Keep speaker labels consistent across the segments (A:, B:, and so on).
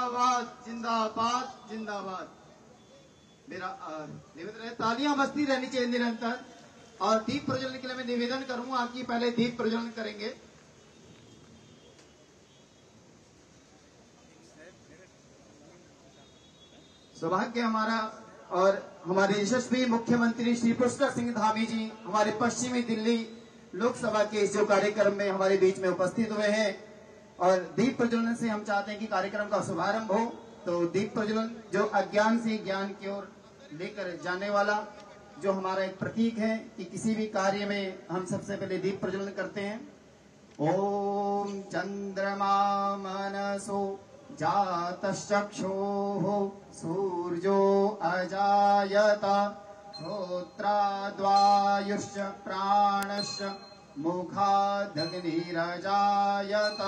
A: जिंदाबाद जिंदाबाद जिंदाबाद। मेरा निवेदन है, तालियां बजती रहनी चाहिए निरंतर। और दीप प्रज्वलन के लिए मैं निवेदन करूंगा कि पहले दीप प्रज्वलन करेंगे। सौभाग्य हमारा और हमारे यशस्वी मुख्यमंत्री श्री पुष्कर सिंह धामी जी हमारे पश्चिमी दिल्ली लोकसभा के इस जो कार्यक्रम में हमारे बीच में उपस्थित हुए हैं। और दीप प्रज्वलन से हम चाहते हैं कि कार्यक्रम का शुभारंभ हो। तो दीप प्रज्वलन जो अज्ञान से ज्ञान की ओर लेकर जाने वाला जो हमारा एक प्रतीक है कि किसी भी कार्य में हम सबसे पहले दीप प्रज्वलन करते हैं। ओम चंद्रमा मनसो जातश्चक्षुः सूर्यो अजायत श्रोत्राद्वायुश्च प्राणश्च मुखादग्निरजायत।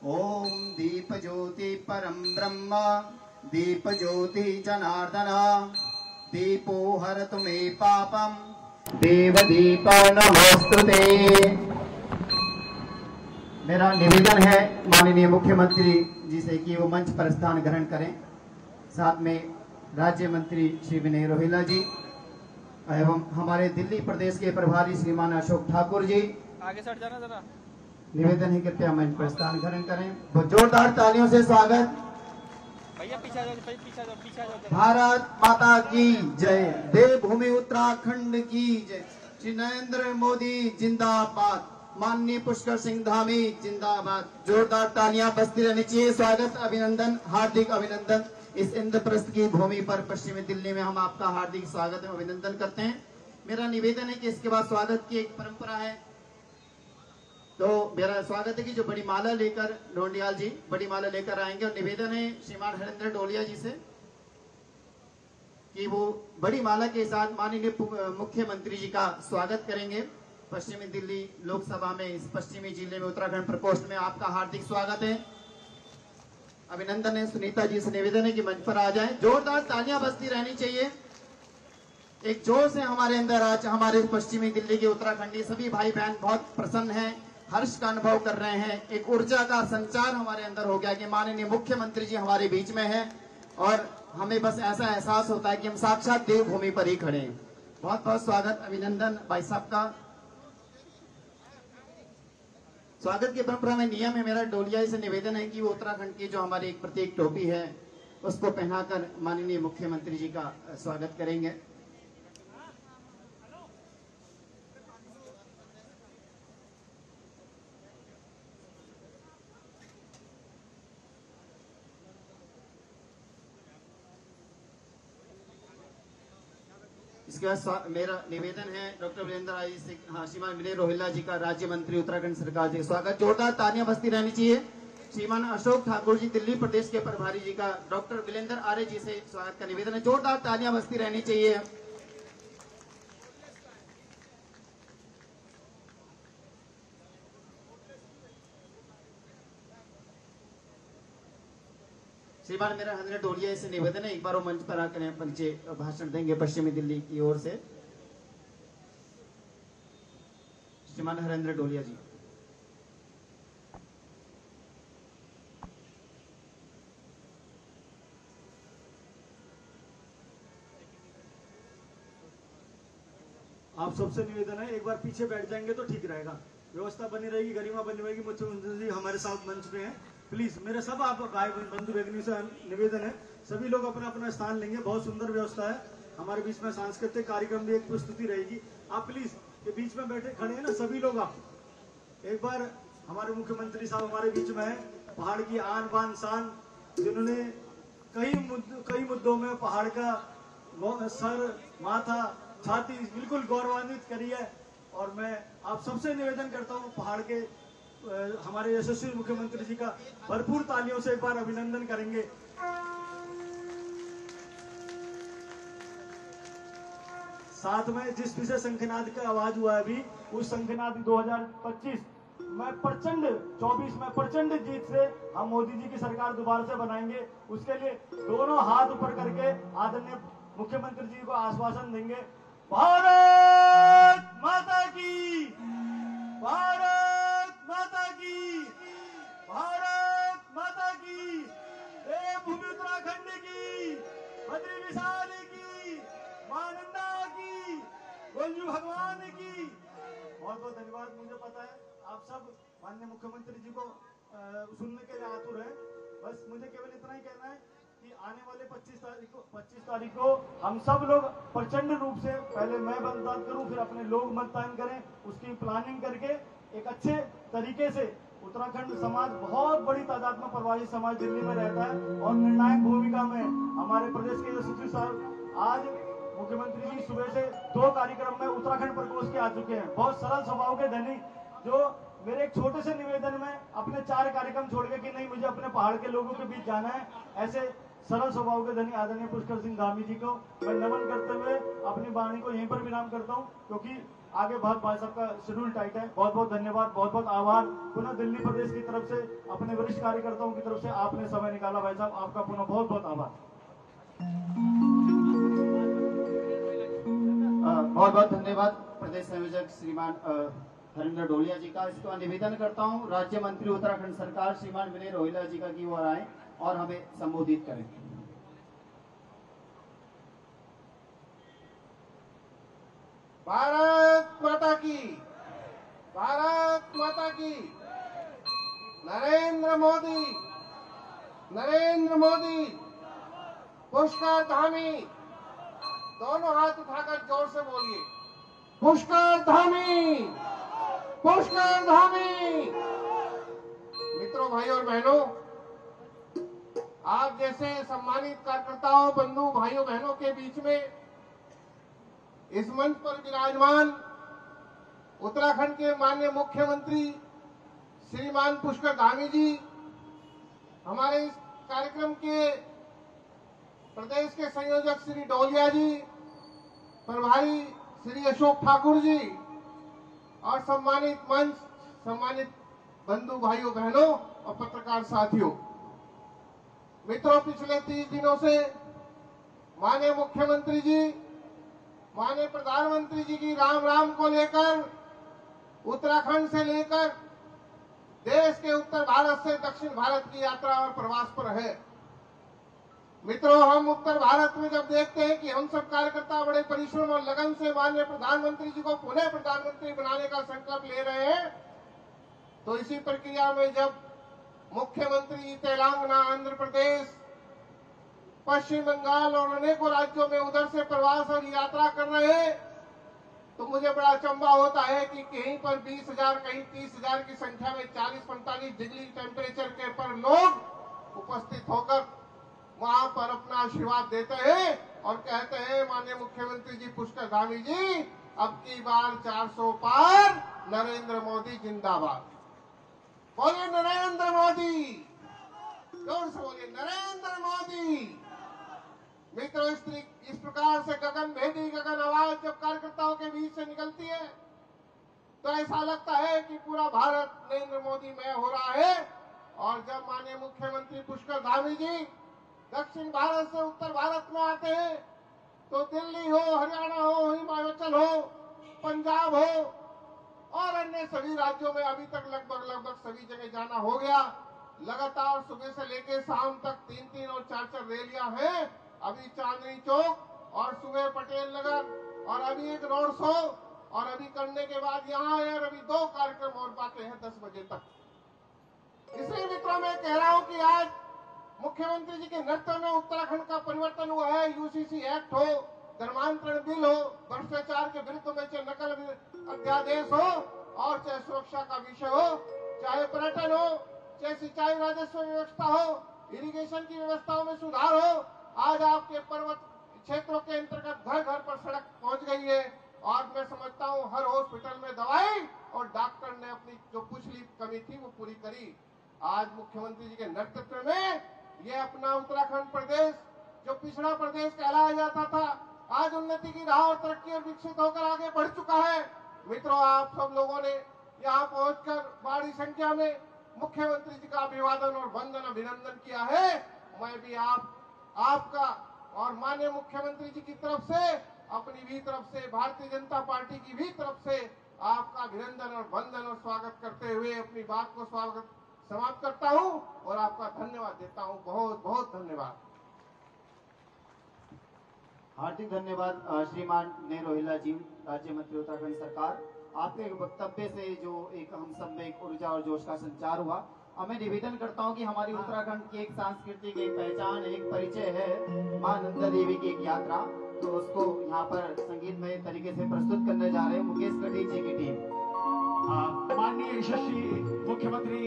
A: ओम दीप ज्योति परम ब्रह्म दीप ज्योति जनार्दन दीपो हरतु मे पापम देव दीप नमोस्तुते। मेरा निवेदन है माननीय मुख्यमंत्री जी से कि वो मंच पर स्थान ग्रहण करें। साथ में राज्य मंत्री श्री विनय रोहिला जी एवं हमारे दिल्ली प्रदेश के प्रभारी श्रीमान अशोक ठाकुर जी
B: आगे सट जाना जरा।
A: निवेदन है कृपया मंच पर स्थान ग्रहण करें। बहुत जोरदार तालियों से स्वागत।
B: भैया पीछे जाओ, पीछे जाओ, पीछे जाओ।
A: भारत माता की जय। देवभूमि उत्तराखंड की जय। श्री नरेंद्र मोदी जिंदाबाद। माननीय पुष्कर सिंह धामी जिंदाबाद। जोरदार तालियां बजती रहनी चाहिए। स्वागत, अभिनंदन, हार्दिक अभिनंदन। इस इंद्रप्रस्थ की भूमि पर पश्चिमी दिल्ली में हम आपका हार्दिक स्वागत एवं अभिनंदन करते हैं। मेरा निवेदन है कि इसके बाद स्वागत की एक परंपरा है। तो मेरा स्वागत है कि जो बड़ी माला लेकर लोंडियाल जी बड़ी माला लेकर आएंगे। और निवेदन है श्रीमान हरेंद्र डोलिया जी से कि वो बड़ी माला के साथ माननीय मुख्यमंत्री जी का स्वागत करेंगे। पश्चिमी दिल्ली लोकसभा में इस पश्चिमी जिले में उत्तराखंड प्रकोष्ठ में आपका हार्दिक स्वागत है, अभिनंदन है। सुनीता जी से निवेदन है कि मंच पर आ जाएं। जोरदार तालियां बजती रहनी चाहिए। एक जोर से हमारे अंदर आज हमारे पश्चिमी दिल्ली के उत्तराखंडी सभी भाई बहन बहुत प्रसन्न हैं, हर्ष का अनुभव कर रहे हैं। एक ऊर्जा का संचार हमारे अंदर हो गया कि माननीय मुख्यमंत्री जी हमारे बीच में हैं और हमें बस ऐसा एहसास होता है कि हम साक्षात देवभूमि पर ही खड़े हैं। बहुत बहुत स्वागत, अभिनंदन भाई साहब का। स्वागत की परंपरा में नियम है मेरा डोलिया से निवेदन है कि वो उत्तराखंड की जो हमारी एक प्रतीक टोपी है उसको पहनाकर माननीय मुख्यमंत्री जी का स्वागत करेंगे। इसके बाद मेरा निवेदन है डॉक्टर वीरेंद्र आई से श्रीमान विनय रोहिला जी का राज्य मंत्री उत्तराखंड सरकार जी स्वागत। जोरदार तालियां बजती रहनी चाहिए। श्रीमान अशोक ठाकुर जी दिल्ली प्रदेश के प्रभारी जी का डॉक्टर वीरेंद्र आर्य जी से स्वागत का निवेदन है। जोरदार तालियां बजती रहनी चाहिए। श्रीमान मेरा हरेंद्र डोलिया से निवेदन है एक बार वो मंच पर आकर परिचय भाषण देंगे पश्चिमी दिल्ली की ओर से। श्रीमान हरेंद्र डोलिया जी।
C: आप सबसे निवेदन है एक बार पीछे बैठ जाएंगे तो ठीक रहेगा, व्यवस्था बनी रहेगी, गरिमा बनी रहेगी। मुख्यमंत्री जी हमारे साथ मंच पे हैं। प्लीज मेरे सब आप भाई बंधु भगिनी से निवेदन है, सभी लोग अपना अपना स्थान लेंगे। बहुत सुंदर व्यवस्था है हमारे बीच में, सांस्कृतिक कार्यक्रम भी एक प्रस्तुति रहेगी। आप प्लीज ये बीच में बैठे खड़े हैं ना सभी लोग, आप एक बार हमारे मुख्यमंत्री साहब हमारे बीच में है। पहाड़ की आन बान शान, जिन्होंने कई मुद्दों में पहाड़ का सर, माथा, छाती बिल्कुल गौरवान्वित करी है। और मैं आप सबसे निवेदन करता हूँ पहाड़ के हमारे यशस्वी मुख्यमंत्री जी का भरपूर तालियों से एक बार अभिनंदन करेंगे। साथ में जिस विषय शंखनाद का आवाज हुआ है अभी, उस शंखनाद 2025 में प्रचंड 24 में प्रचंड जीत से हम मोदी जी की सरकार दोबारा से बनाएंगे। उसके लिए दोनों हाथ ऊपर करके आदरणीय मुख्यमंत्री जी को आश्वासन देंगे। भारत माता की, भारत माता की, भारत माता की। माननीय मुख्यमंत्री जी को सुनने के लिए आतुर है। बस मुझे केवल इतना ही कहना है कि आने वाले 25 तारीख को हम सब लोग प्रचंड रूप से, पहले मैं मतदान करूं फिर अपने लोग मतदान करें, उसकी प्लानिंग करके एक अच्छे तरीके से उत्तराखंड समाज बहुत बड़ी तादाद में प्रवासी समाज दिल्ली में रहता है और निर्णायक भूमिका में हमारे प्रदेश के यशस्वी साहब आज मुख्यमंत्री जी सुबह से 2 कार्यक्रम में उत्तराखंड प्रकोष्ठ के आ चुके हैं। बहुत सरल स्वभाव के धनी, जो मेरे एक छोटे से निवेदन में अपने 4 कार्यक्रम छोड़ के कि नहीं मुझे अपने पहाड़ के लोगों के बीच जाना है, ऐसे सरल स्वभाव के धनी आदरणीय पुष्कर सिंह धामी जी को मैं नमन करते हुए अपनी वाणी को यहीं पर विराम करता हूं, क्योंकि आगे बहुत भाई साहब का शेड्यूल टाइट है। बहुत बहुत धन्यवाद, बहुत बहुत आभार पुनः दिल्ली प्रदेश की तरफ से, अपने वरिष्ठ कार्यकर्ताओं की तरफ से आपने समय निकाला भाई साहब, आपका पुनः बहुत बहुत आभार।
A: बहुत बहुत धन्यवाद प्रदेश संयोजक श्रीमान हरिंद्र डोलिया जी का। इसको निवेदन करता हूं राज्य मंत्री उत्तराखंड सरकार श्रीमान विनय रोहिला जी का की ओर आए और हमें संबोधित करें।
D: भारत माता की, भारत माता की। नरेंद्र मोदी, नरेंद्र मोदी, पुष्कर धामी, दोनों हाथ उठाकर जोर से बोलिए, पुष्कर धामी, पुष्कर धामी। मित्रों, भाइयों और बहनों, आप जैसे सम्मानित कार्यकर्ताओं, बंधु, भाइयों बहनों के बीच में इस मंच पर विराजमान उत्तराखंड के माननीय मुख्यमंत्री श्रीमान पुष्कर धामी जी, हमारे इस कार्यक्रम के प्रदेश के संयोजक श्री डोलिया जी, प्रभारी श्री अशोक ठाकुर जी और सम्मानित मंच, सम्मानित बंधु भाइयों बहनों और पत्रकार साथियों। मित्रों, पिछले 30 दिनों से माननीय मुख्यमंत्री जी, माननीय प्रधानमंत्री जी की राम राम को लेकर उत्तराखंड से लेकर देश के उत्तर भारत से दक्षिण भारत की यात्रा और प्रवास पर है। मित्रों, हम उत्तर भारत में जब देखते हैं कि हम सब कार्यकर्ता बड़े परिश्रम और लगन से माननीय प्रधानमंत्री जी को पुनः प्रधानमंत्री बनाने का संकल्प ले रहे हैं, तो इसी प्रक्रिया में जब मुख्यमंत्री जी तेलंगाना, आंध्र प्रदेश, पश्चिम बंगाल और अनेकों राज्यों में उधर से प्रवास और यात्रा कर रहे हैं, तो मुझे बड़ा अचंभा होता है कि कहीं पर 20,000, कहीं 30,000 की संख्या में 40-45 डिग्री टेम्परेचर के पर लोग उपस्थित होकर वहां पर अपना आशीर्वाद देते हैं और कहते हैं माननीय मुख्यमंत्री जी पुष्कर धामी जी, अब की बार 400 पार, नरेंद्र मोदी जिंदाबाद। बोलिए नरेंद्र मोदी, जोर से बोलिए नरेंद्र मोदी। मित्रों, इस प्रकार से गगन भेदी गगन आवाज जब कार्यकर्ताओं के बीच से निकलती है तो ऐसा लगता है कि पूरा भारत नरेंद्र मोदी में हो रहा है। और जब माननीय मुख्यमंत्री पुष्कर धामी जी दक्षिण भारत से उत्तर भारत में आते हैं तो दिल्ली हो, हरियाणा हो, हिमाचल हो, पंजाब हो और अन्य सभी राज्यों में अभी तक लगभग सभी जगह जाना हो गया। लगातार सुबह से लेकर शाम तक 3-3 और 4-4 रैलियां हैं। अभी चांदनी चौक और सुबह पटेल नगर और अभी एक रोड शो और अभी करने के बाद यहाँ है और अभी 2 कार्यक्रम और बाकी हैं 10 बजे तक। इसलिए मित्रों, मैं कह रहा हूँ कि आज मुख्यमंत्री जी के नेतृत्व में उत्तराखंड का परिवर्तन हुआ है। यूसीसी एक्ट हो, धर्मांतरण बिल हो, भ्रष्टाचार के विरुद्ध में नकल अध्यादेश हो और चाहे सुरक्षा का विषय हो, चाहे पर्यटन हो, चाहे सिंचाई राजस्व व्यवस्था हो, इरिगेशन की व्यवस्थाओं में सुधार हो। आज आपके पर्वत क्षेत्रों के अंतर्गत घर घर पर सड़क पहुंच गई है और मैं समझता हूं हर हॉस्पिटल में दवाई और डॉक्टर ने अपनी जो पिछली कमी थी वो पूरी करी। आज मुख्यमंत्री जी के नेतृत्व में ये अपना उत्तराखंड प्रदेश जो पिछड़ा प्रदेश कहलाया जाता था, आज उन्नति की राह और तरक्की और विकसित होकर आगे बढ़ चुका है। मित्रों, आप सब लोगों ने यहाँ पहुंचकर बड़ी संख्या में मुख्यमंत्री जी का अभिवादन और वंदन अभिनंदन किया है। मैं भी आपका और माननीय मुख्यमंत्री जी की तरफ से, अपनी भी तरफ से, भारतीय जनता पार्टी की भी तरफ से आपका अभिनंदन और वंदन और स्वागत करते हुए अपनी बात को समाप्त करता हूं और आपका धन्यवाद देता हूं। बहुत बहुत धन्यवाद।
A: हार्दिक धन्यवाद श्रीमान ने रोहिला जी, राज्य मंत्री उत्तराखंड सरकार। आपके वक्तव्य से जो एक हम सब में एक ऊर्जा और जोश का संचार हुआ, अब मैं निवेदन करता हूं कि हमारी उत्तराखंड की एक सांस्कृतिक एक पहचान एक परिचय है मां नंदा देवी की एक यात्रा, तो उसको यहाँ पर संगीतमय तरीके से प्रस्तुत करने जा रहे हैं मुकेश कटी जी की टीम।
E: माननीय यशस्वी मुख्यमंत्री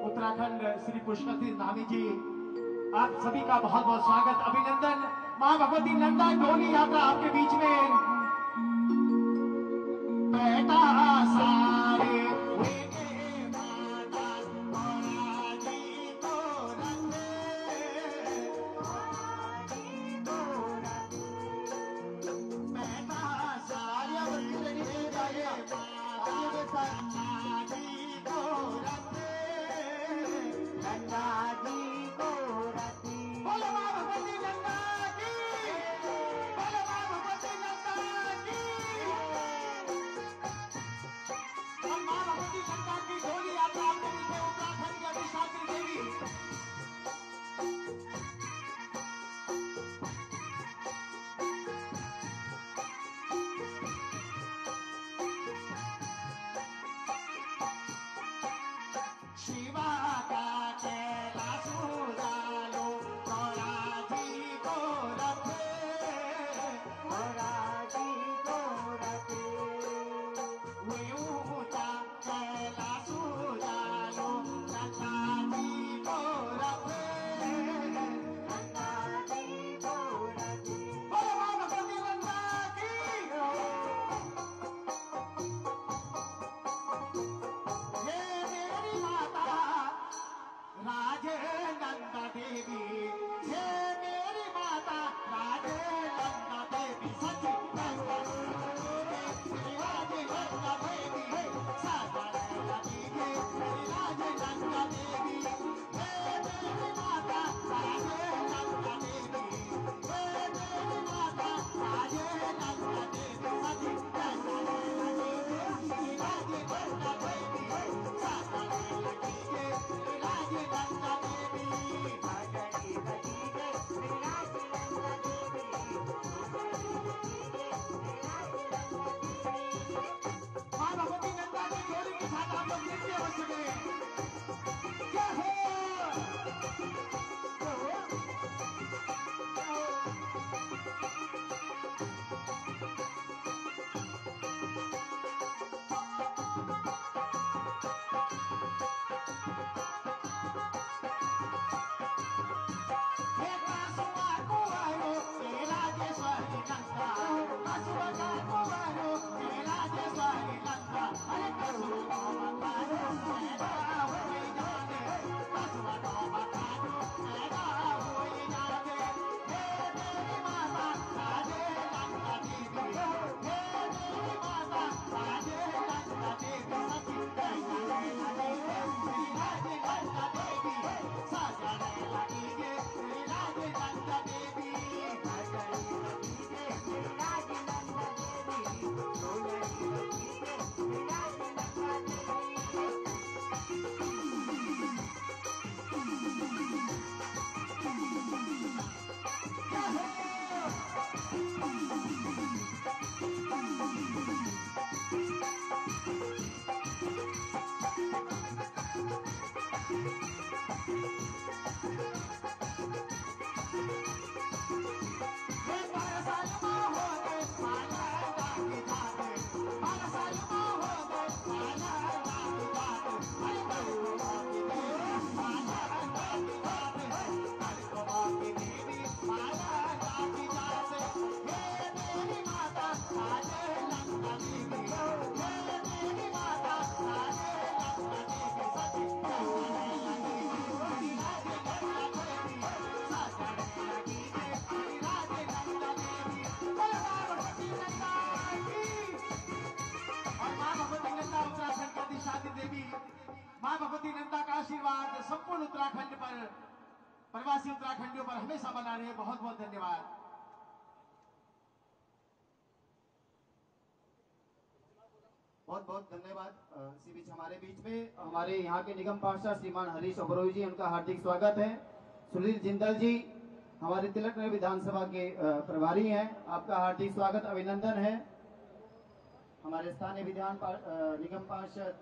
E: उत्तराखंड श्री पुष्कर सिंह धामी जी, आप सभी का बहुत बहुत स्वागत, अभिनंदन। मां भगवती नंदा डोली यात्रा आपके बीच में बैठा सारे मां भगवती नंदा का आशीर्वाद संपूर्ण उत्तराखंड पर, प्रवासी उत्तराखंडियों पर हमेशा बना रहे। बहुत बहुत धन्यवाद।
A: बहुत बहुत धन्यवाद। इसी बीच में हमारे यहाँ के निगम पार्षद श्रीमान हरीश ओबरॉय जी, उनका हार्दिक स्वागत है। सुनील जिंदल जी हमारे तिलक नगर विधानसभा के प्रभारी हैं, आपका हार्दिक स्वागत अभिनंदन है। हमारे स्थानीय निगम पार्षद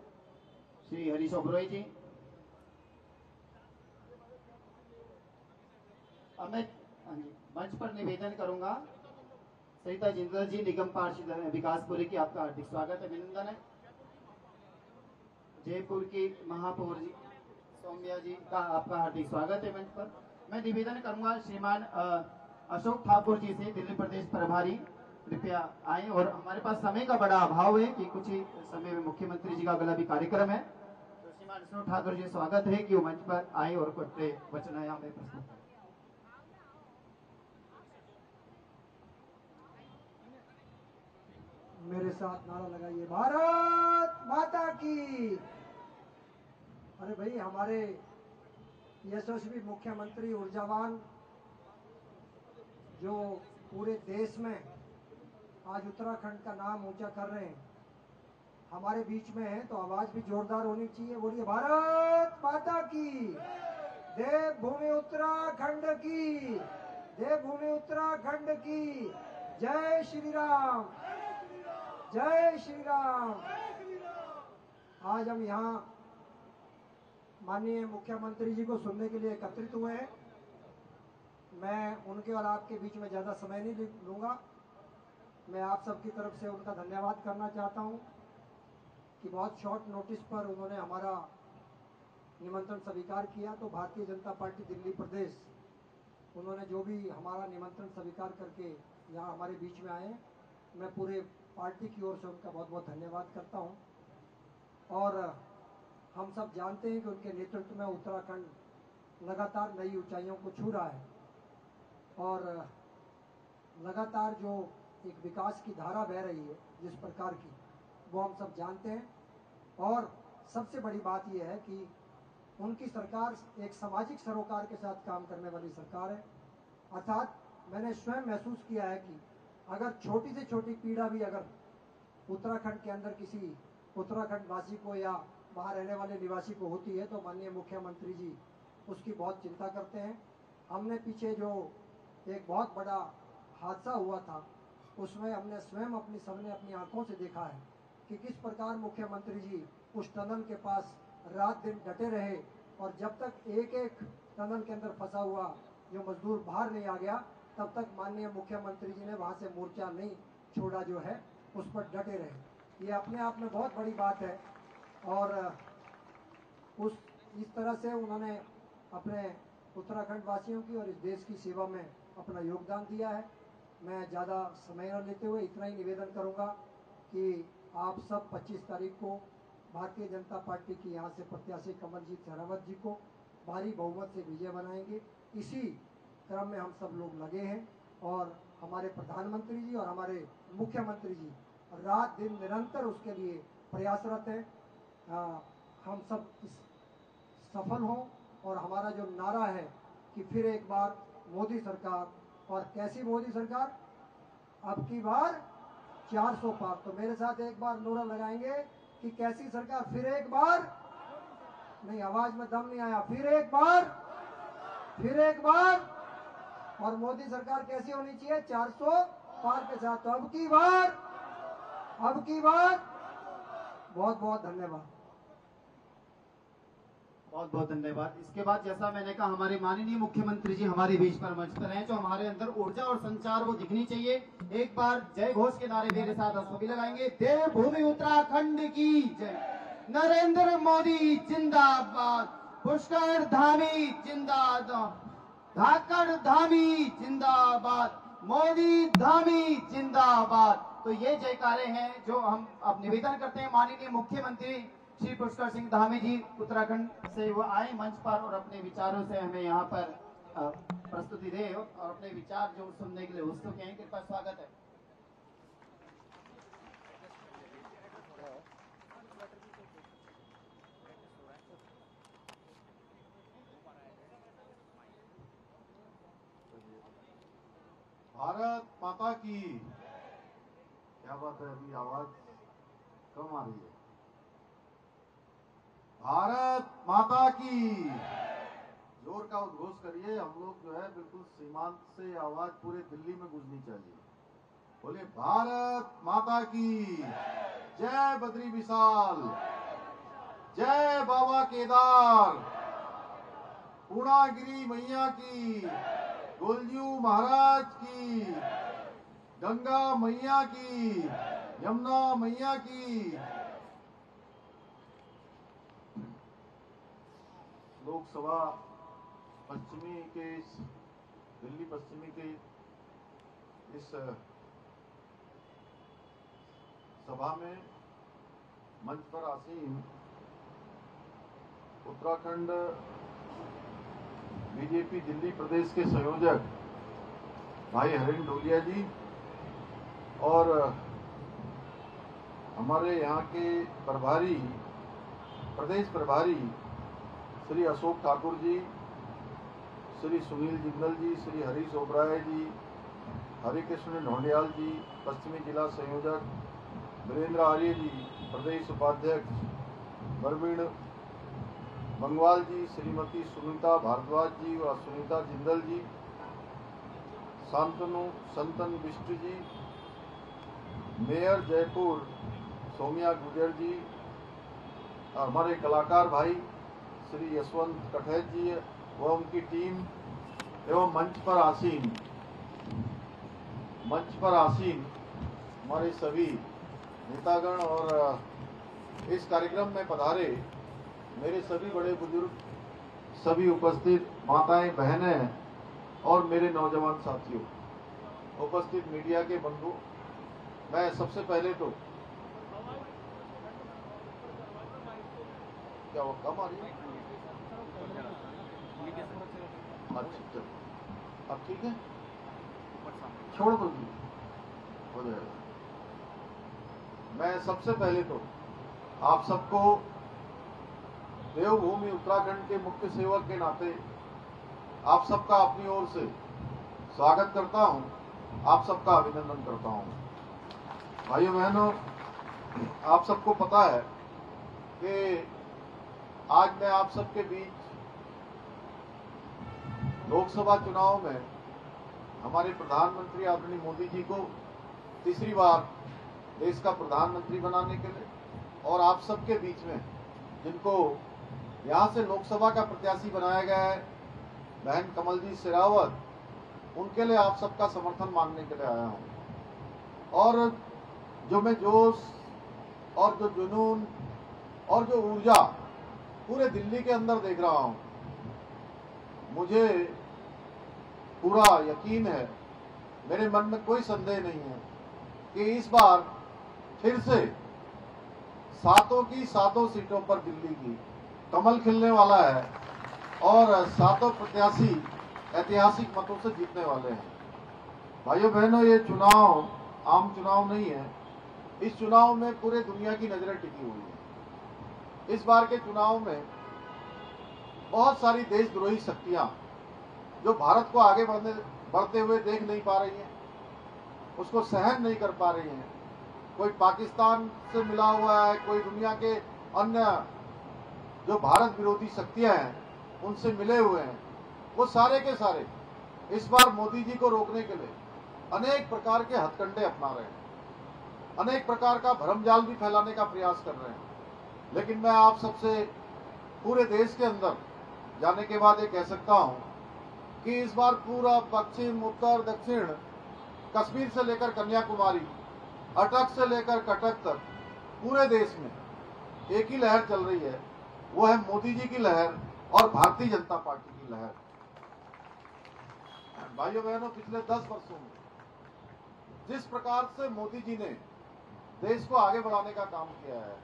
A: श्री हरीश ओबरॉय जी। अब मैं मंच पर निवेदन करूंगा सरिता जिंदल जी, निगम पार्षद विकासपुरी की, आपका हार्दिक स्वागत है, अभिनंदन है। जयपुर की महापौर जी सौम्या जी का आपका हार्दिक स्वागत है मंच पर। मैं निवेदन करूंगा श्रीमान अशोक ठाकुर जी से, दिल्ली प्रदेश प्रभारी, कृपया आए। और हमारे पास समय का बड़ा अभाव है कि कुछ ही समय में मुख्यमंत्री जी का अगला भी कार्यक्रम है, तो श्रीमान अशोक ठाकुर जी स्वागत है कि वो मंच पर आए और कुछ वचन हमें प्रस्तुत करें।
F: मेरे साथ नारा लगाइए, भारत माता की। अरे भाई, हमारे यशस्वी मुख्यमंत्री ऊर्जावान जो पूरे देश में आज उत्तराखंड का नाम ऊंचा कर रहे हैं, हमारे बीच में है, तो आवाज भी जोरदार होनी चाहिए। बोलिए, भारत माता की, देवभूमि उत्तराखंड की, देवभूमि उत्तराखंड की, जय श्री राम, जय श्री राम। आज हम यहाँ माननीय मुख्यमंत्री जी को सुनने के लिए एकत्रित हुए हैं। मैं उनके और आपके बीच में ज़्यादा समय नहीं लूँगा। मैं आप सबकी तरफ से उनका धन्यवाद करना चाहता हूँ कि बहुत शॉर्ट नोटिस पर उन्होंने हमारा निमंत्रण स्वीकार किया। तो भारतीय जनता पार्टी दिल्ली प्रदेश, उन्होंने जो भी हमारा निमंत्रण स्वीकार करके यहाँ हमारे बीच में आए, मैं पूरे पार्टी की ओर से उनका बहुत बहुत धन्यवाद करता हूँ। और हम सब जानते हैं कि उनके नेतृत्व में उत्तराखंड लगातार नई ऊंचाइयों को छू रहा है और लगातार जो एक विकास की धारा बह रही है जिस प्रकार की, वो हम सब जानते हैं। और सबसे बड़ी बात यह है कि उनकी सरकार एक सामाजिक सरोकार के साथ काम करने वाली सरकार है। अर्थात मैंने स्वयं महसूस किया है कि अगर छोटी से छोटी पीड़ा भी अगर उत्तराखंड के अंदर किसी उत्तराखंड वासी को या वहाँ रहने वाले निवासी को होती है, तो माननीय मुख्यमंत्री जी उसकी बहुत चिंता करते हैं। हमने पीछे जो एक बहुत बड़ा हादसा हुआ था, उसमें हमने स्वयं सबने अपनी आंखों से देखा है कि किस प्रकार मुख्यमंत्री जी उस टनल के पास रात दिन डटे रहे और जब तक एक एक टनल के अंदर फंसा हुआ जो मजदूर बाहर नहीं आ गया, तब तक माननीय मुख्यमंत्री जी ने वहाँ से मोर्चा नहीं छोड़ा, जो है उस पर डटे रहे। ये अपने आप में बहुत बड़ी बात है। और इस तरह से उन्होंने अपने उत्तराखंड वासियों की और इस देश की सेवा में अपना योगदान दिया है। मैं ज़्यादा समय न लेते हुए इतना ही निवेदन करूंगा कि आप सब 25 तारीख को भारतीय जनता पार्टी की यहाँ से प्रत्याशी कमलजीत शेरावत जी को भारी बहुमत से विजय बनाएंगे। इसी क्रम में हम सब लोग लगे हैं और हमारे प्रधानमंत्री जी और हमारे मुख्यमंत्री जी रात दिन निरंतर उसके लिए प्रयासरत हैं। हम सब इस सफल हों और हमारा जो नारा है कि फिर एक बार मोदी सरकार, और कैसी मोदी सरकार, अब की बार 400 पार। तो मेरे साथ एक बार नारा लगाएंगे कि कैसी सरकार, फिर एक बार, नहीं आवाज में दम नहीं आया, फिर एक बार, फिर एक बार। और मोदी सरकार कैसी होनी चाहिए, 400 पार के साथ। तो अब की बार बहुत बहुत धन्यवाद।
A: बहुत बहुत धन्यवाद। इसके बाद जैसा मैंने कहा, हमारे माननीय मुख्यमंत्री जी हमारे बीच पर मंच पर हैं, जो हमारे अंदर ऊर्जा और संचार वो दिखनी चाहिए। एक बार जय घोष के नारे मेरे साथ हम सभी लगाएंगे। देवभूमि उत्तराखंड की जय, नरेंद्र मोदी जिंदाबाद, पुष्कर धामी जिंदाबाद, धाकड़ धामी जिंदाबाद, मोदी धामी जिंदाबाद। तो ये जयकारे हैं जो हम अब निवेदन करते हैं माननीय मुख्यमंत्री श्री पुष्कर सिंह धामी जी उत्तराखंड से वो आए मंच पर और अपने विचारों से हमें यहाँ पर प्रस्तुति दे और अपने विचार जो सुनने के लिए उत्सुक हैं। कृपया स्वागत है।
G: भारत माता की। क्या बात है, अभी आवाज कम आ रही है। भारत माता की। जोर का उद्घोष करिए। हम लोग जो है बिल्कुल सीमांत से आवाज पूरे दिल्ली में गूंजनी चाहिए। बोले भारत माता की जय। बद्री विशाल जय। बाबा केदार, पूर्णागिरी मैया की, गोलजू महाराज की, गंगा मैया की, यमुना मैया की। लोकसभा पश्चिमी के दिल्ली पश्चिमी के इस सभा में मंच पर आसीन उत्तराखंड बीजेपी दिल्ली प्रदेश के संयोजक भाई हरीन ढोलिया जी और हमारे यहाँ के प्रभारी, प्रदेश प्रभारी श्री अशोक ठाकुर जी, श्री सुनील जिंदल जी, श्री हरीश ओबराय जी, हरिकृष्ण ढोंडियाल जी, पश्चिमी जिला संयोजक वीरेंद्र आर्य जी, प्रदेश उपाध्यक्ष बरमीण बंगवाल जी, श्रीमती सुनीता भारद्वाज जी व सुनीता जिंदल जी, शांतनु संतन बिष्ट जी, मेयर जयपुर सोमिया गुजर जी, हमारे कलाकार भाई श्री यशवंत कठैत जी व उनकी टीम एवं मंच पर आसीन हमारे सभी नेतागण और इस कार्यक्रम में पधारे मेरे सभी बड़े बुजुर्ग, सभी उपस्थित माताएं, बहनें और मेरे नौजवान साथियों, उपस्थित मीडिया के बंधु, मैं सबसे पहले तो क्या वो कम आ रही है? अच्छा चलो, अब ठीक है, छोड़ दो जी, हो जाएगा। मैं सबसे पहले तो आप सबको देवभूमि उत्तराखंड के मुख्य सेवक के नाते आप सबका अपनी ओर से स्वागत करता हूं, आप सबका अभिनंदन करता हूं। भाइयों बहनों, आप सबको पता है कि आज मैं आप सबके बीच लोकसभा चुनाव में हमारे प्रधानमंत्री आदरणीय मोदी जी को तीसरी बार देश का प्रधानमंत्री बनाने के लिए और आप सबके बीच में जिनको यहाँ से लोकसभा का प्रत्याशी बनाया गया है बहन कमलजीत शेरावत, उनके लिए आप सबका समर्थन मांगने के लिए आया हूँ। और जो मैं जोश और जो जुनून और जो ऊर्जा पूरे दिल्ली के अंदर देख रहा हूँ, मुझे पूरा यकीन है, मेरे मन में कोई संदेह नहीं है कि इस बार फिर से सातों की सातों सीटों पर दिल्ली की कमल खिलने वाला है और सातों प्रत्याशी ऐतिहासिक मतों से जीतने वाले हैं। भाइयों बहनों, ये चुनाव आम चुनाव नहीं है, इस चुनाव में पूरे दुनिया की नजरें टिकी हुई है। इस बार के चुनाव में बहुत सारी देशद्रोही शक्तियां जो भारत को आगे बढ़ते हुए देख नहीं पा रही हैं, उसको सहन नहीं कर पा रही हैं, कोई पाकिस्तान से मिला हुआ है, कोई दुनिया के अन्य जो भारत विरोधी शक्तियां हैं उनसे मिले हुए हैं, वो सारे के सारे इस बार मोदी जी को रोकने के लिए अनेक प्रकार के हथकंडे अपना रहे हैं, अनेक प्रकार का भ्रमजाल भी फैलाने का प्रयास कर रहे हैं। लेकिन मैं आप सबसे पूरे देश के अंदर जाने के बाद ये कह सकता हूं कि इस बार पूरा पश्चिम, उत्तर, दक्षिण, कश्मीर से लेकर कन्याकुमारी, अटक से लेकर कटक तक पूरे देश में एक ही लहर चल रही है, वो है मोदी जी की लहर और भारतीय जनता पार्टी की लहर। भाइयों बहनों, पिछले 10 वर्षों में जिस प्रकार से मोदी जी ने देश को आगे बढ़ाने का काम किया है,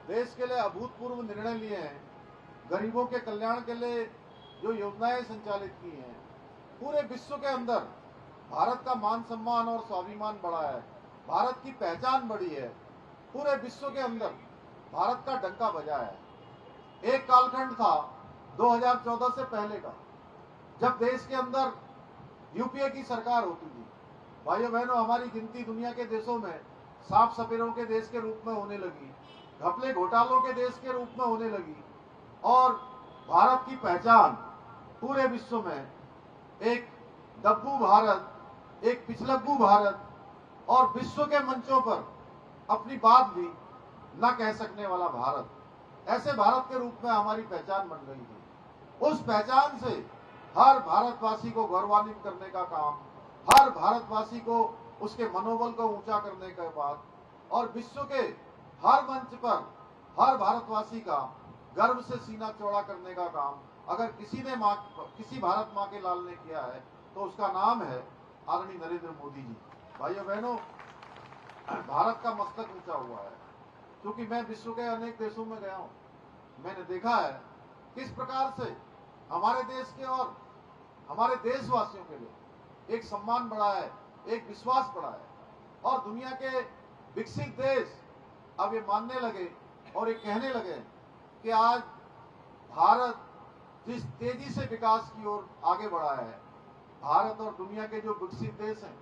G: देश के लिए अभूतपूर्व निर्णय लिए हैं, गरीबों के कल्याण के लिए जो योजनाएं संचालित की हैं, पूरे विश्व के अंदर भारत का मान सम्मान और स्वाभिमान बढ़ा है, भारत की पहचान बढ़ी है, पूरे विश्व के अंदर भारत का डंका बजा है। एक कालखंड था 2014 से पहले का, जब देश के अंदर यूपीए की सरकार होती थी। भाइयों बहनों, हमारी गिनती दुनिया के देशों में सांप सपेरों के देश के रूप में होने लगी, घपले घोटालों के देश के रूप में होने लगी और भारत की पहचान पूरे विश्व में एक डब्बू भारत, एक पिछलग्गू भारत, और विश्व के मंचों पर अपनी बात भी न कह सकने वाला भारत, ऐसे भारत के रूप में हमारी पहचान बन गई थी। उस पहचान से हर भारतवासी को गौरवान्वित करने का काम, हर भारतवासी को उसके मनोबल को ऊंचा करने के बाद और विश्व के हर मंच पर हर भारतवासी का गर्व से सीना चौड़ा करने का काम अगर किसी भारत माँ के लाल ने किया है तो उसका नाम है आदरणीय नरेंद्र मोदी जी। भाइयों बहनों, भारत का मस्तक ऊंचा हुआ है क्योंकि मैं विश्व के अनेक देशों में गया हूं। मैंने देखा है किस प्रकार से हमारे देश के और हमारे देशवासियों के लिए एक सम्मान बढ़ा है, एक विश्वास बढ़ा है और दुनिया के विकसित देश अब ये मानने लगे और ये कहने लगे कि आज भारत जिस तेजी से विकास की ओर आगे बढ़ा है, भारत और दुनिया के जो विकसित देश हैं,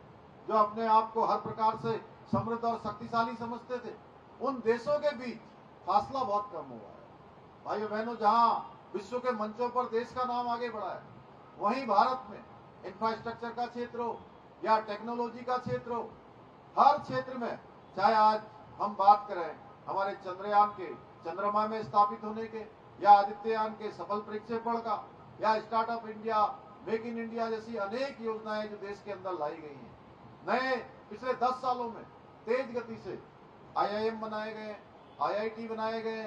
G: जो अपने आप को हर प्रकार से समृद्ध और शक्तिशाली समझते थे, उन देशों के बीच फासला बहुत कम हुआ है। भाइयों बहनों, जहां विश्व के मंचों पर देश का नाम आगे बढ़ा है, वहीं भारत में इंफ्रास्ट्रक्चर का क्षेत्र हो या टेक्नोलॉजी का क्षेत्र हो, हर क्षेत्र में, चाहे आज हम बात करें हमारे चंद्रयान के चंद्रमा में स्थापित होने के या आदित्ययान के सफल प्रक्षेपण का या startup India, make in India जैसी अनेक योजनाएं जो देश के अंदर लाई गई हैं। नए पिछले 10 सालों में तेज गति से IIM बनाए गए, IIT बनाए गए,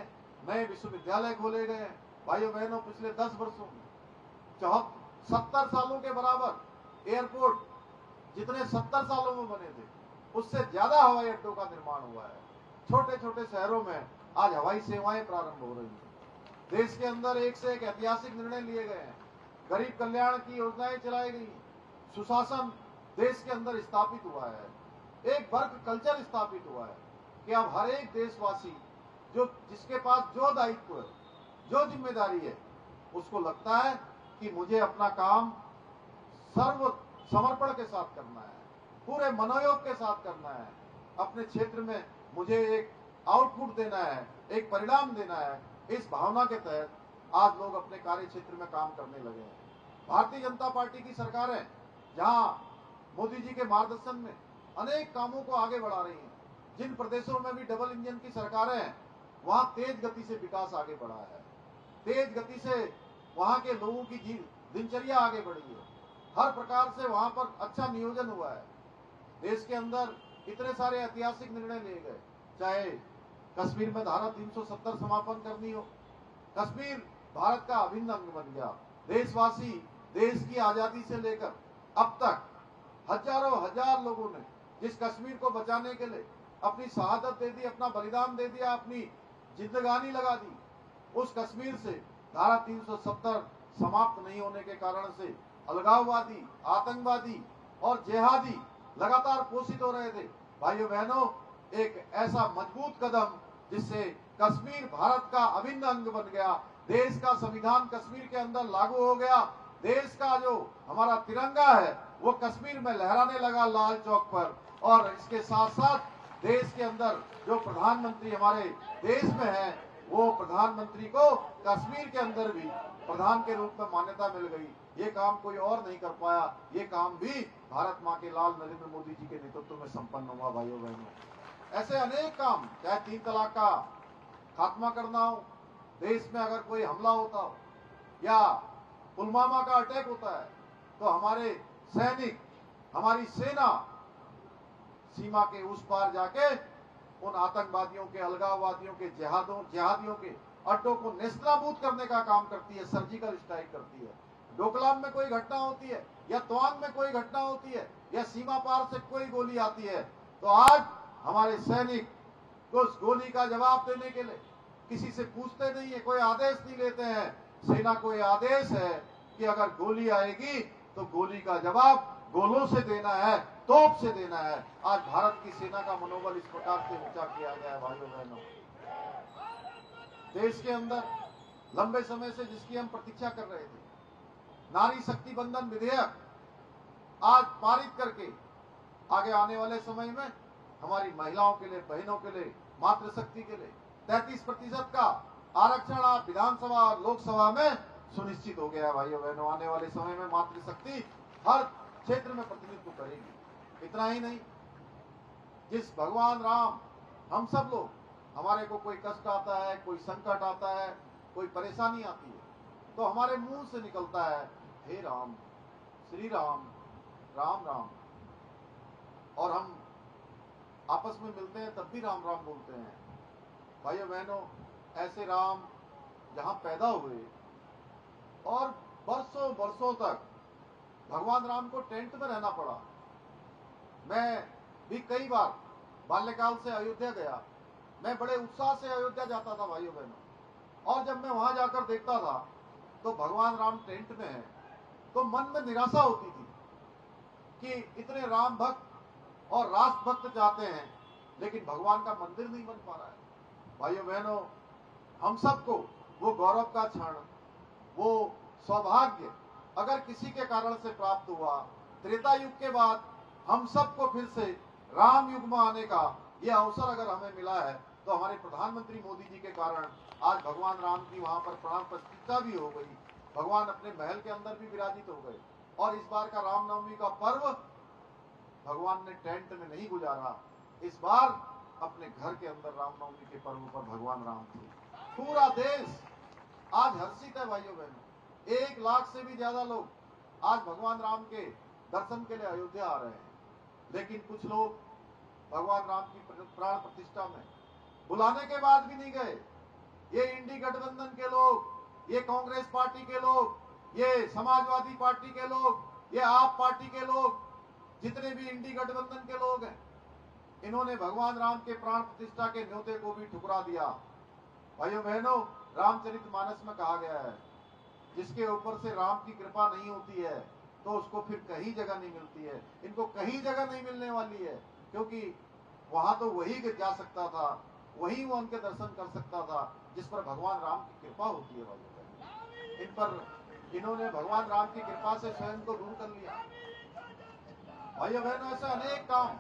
G: नए विश्वविद्यालय खोले गए। भाइयों बहनों, पिछले 10 वर्षों में 70 सालों के बराबर एयरपोर्ट जितने 70 सालों में बने थे, उससे ज्यादा हवाई अड्डों का निर्माण हुआ है। छोटे छोटे शहरों में आज हवाई सेवाएं प्रारंभ हो रही हैं। देश के अंदर एक से एक ऐतिहासिक निर्णय लिए गए हैं, गरीब कल्याण की योजनाएं चलाई गई, सुशासन देश के अंदर स्थापित हुआ है, एक वर्क कल्चर स्थापित हुआ है कि अब हर एक देशवासी जो जिसके पास जो दायित्व है, जो जिम्मेदारी है, उसको लगता है कि मुझे अपना काम सर्व समर्पण के साथ करना है, पूरे मनोयोग के साथ करना है, अपने क्षेत्र में मुझे एक आउटपुट देना है, एक परिणाम देना है। इस भावना के तहत आज लोग अपने कार्य क्षेत्र में काम करने लगे हैं। भारतीय जनता पार्टी की सरकारें जहां मोदी जी के मार्गदर्शन में अनेक कामों को आगे बढ़ा रही हैं, जिन प्रदेशों में भी डबल इंजन की सरकारें हैं, वहां तेज गति से विकास आगे बढ़ा है, तेज गति से वहां के लोगों की दिनचर्या आगे बढ़ी है, हर प्रकार से वहां पर अच्छा नियोजन हुआ है। देश के अंदर इतने सारे ऐतिहासिक निर्णय लिए गए, चाहे कश्मीर में धारा 370 समापन करनी हो, कश्मीर भारत का अभिन्न अंग बन गया। देशवासी देश की आजादी से लेकर अब तक हजारों हजार लोगों ने जिस कश्मीर को बचाने के लिए अपनी शहादत दे दी, अपना बलिदान दे दिया, अपनी जिंदगानी लगा दी, उस कश्मीर से धारा 370 समाप्त नहीं होने के कारण से अलगाववादी, आतंकवादी और जिहादी लगातार पोषित हो रहे थे। भाइयों बहनों, एक ऐसा मजबूत कदम जिससे कश्मीर भारत का अभिन्न अंग बन गया, देश का संविधान कश्मीर के अंदर लागू हो गया, देश का जो हमारा तिरंगा है वो कश्मीर में लहराने लगा लाल चौक पर। और इसके साथ साथ देश के अंदर जो प्रधानमंत्री हमारे देश में है, वो प्रधानमंत्री को कश्मीर के अंदर भी प्रधान के रूप में मान्यता मिल गई। ये काम कोई और नहीं कर पाया, ये काम भी भारत माँ के लाल नरेंद्र मोदी जी के नेतृत्व में संपन्न हुआ। भाइयों बहनों, ऐसे अनेक काम, चाहे 3 तलाक का खात्मा करना हो, देश में अगर कोई हमला होता हो या पुलवामा का अटैक होता है तो हमारे सैनिक, हमारी सेना सीमा के उस पार जाके उन आतंकवादियों के, अलगाववादियों के, जिहादियों के अड्डों को नेस्तनाबूद करने का काम करती है, सर्जिकल स्ट्राइक करती है। डोकलाम में कोई घटना होती है या तवांग में कोई घटना होती है या सीमा पार से कोई गोली आती है तो आज हमारे सैनिक उस गोली का जवाब देने के लिए किसी से पूछते नहीं है, कोई आदेश नहीं लेते हैं। सेना को यह आदेश है कि अगर गोली आएगी तो गोली का जवाब गोलों से देना है, तोप से देना है। आज भारत की सेना का मनोबल इस प्रकार से ऊंचा किया गया है। भाइयों बहनों, देश के अंदर लंबे समय से जिसकी हम प्रतीक्षा कर रहे थे, नारी शक्ति बंधन विधेयक आज पारित करके आगे आने वाले समय में हमारी महिलाओं के लिए, बहनों के लिए, मातृशक्ति के लिए 33% का आरक्षण आप विधानसभा और लोकसभा में सुनिश्चित हो गया है। भाइयों बहनों, आने वाले समय में मातृशक्ति हर क्षेत्र में प्रतिनिधित्व करेगी। इतना ही नहीं, जिस भगवान राम, हम सब लोग, हमारे को कोई कष्ट आता है, कोई संकट आता है, कोई परेशानी आती है, तो हमारे मुंह से निकलता है हे राम, श्री राम, राम राम। और हम आपस में मिलते हैं तब भी राम राम बोलते हैं। भाइयों बहनों, ऐसे राम जहां पैदा हुए और बरसों बरसों तक भगवान राम को टेंट में रहना पड़ा। मैं भी कई बार बाल्यकाल से अयोध्या गया, मैं बड़े उत्साह से अयोध्या जाता था भाइयों बहनों, और जब मैं वहां जाकर देखता था तो भगवान राम टेंट में है, तो मन में निराशा होती थी कि इतने राम भक्त और राष्ट्र भक्त चाहते हैं, लेकिन भगवान का मंदिर नहीं बन पा रहा है। भाइयों बहनों, हम सबको वो गौरव का क्षण, वो सौभाग्य अगर किसी के कारण से प्राप्त हुआ, त्रेता युग के बाद हम सबको फिर से राम युग में आने का ये अवसर अगर हमें मिला है, तो हमारे प्रधानमंत्री मोदी जी के कारण आज भगवान राम की वहां पर प्राण प्रतिष्ठा भी हो गई, भगवान अपने महल के अंदर भी विराजित हो गए। और इस बार का रामनवमी का पर्व भगवान ने टेंट में नहीं गुजारा, इस बार अपने घर के अंदर रामनवमी के पर्व पर भगवान राम थे। पूरा देश आज हर्षित है भाइयों बहनों, 1 लाख से भी ज्यादा लोग आज भगवान राम के दर्शन के लिए अयोध्या आ रहे हैं। लेकिन कुछ लोग भगवान राम की प्राण प्रतिष्ठा में बुलाने के बाद भी नहीं गए। ये इंडी गठबंधन के लोग, ये कांग्रेस पार्टी के लोग, ये समाजवादी पार्टी के लोग, ये आप पार्टी के लोग, जितने भी इंडी गठबंधन के लोग हैं, इन्होंने भगवान राम के प्राण प्रतिष्ठा के न्योते को भी ठुकरा दिया। भाइयों बहनों, रामचरितमानस में कहा गया है, जिसके ऊपर से राम की कृपा नहीं होती है तो उसको फिर कहीं जगह नहीं मिलती है। इनको कहीं जगह नहीं मिलने वाली है, क्योंकि वहां तो वही जा सकता था, वही वो उनके दर्शन कर सकता था जिस पर भगवान राम की कृपा होती है। भाइयों बहनों, इन पर इन्होंने भगवान राम की कृपा से स्वयं को दूर कर लिया। भाइयों बहनों, ऐसे अनेक काम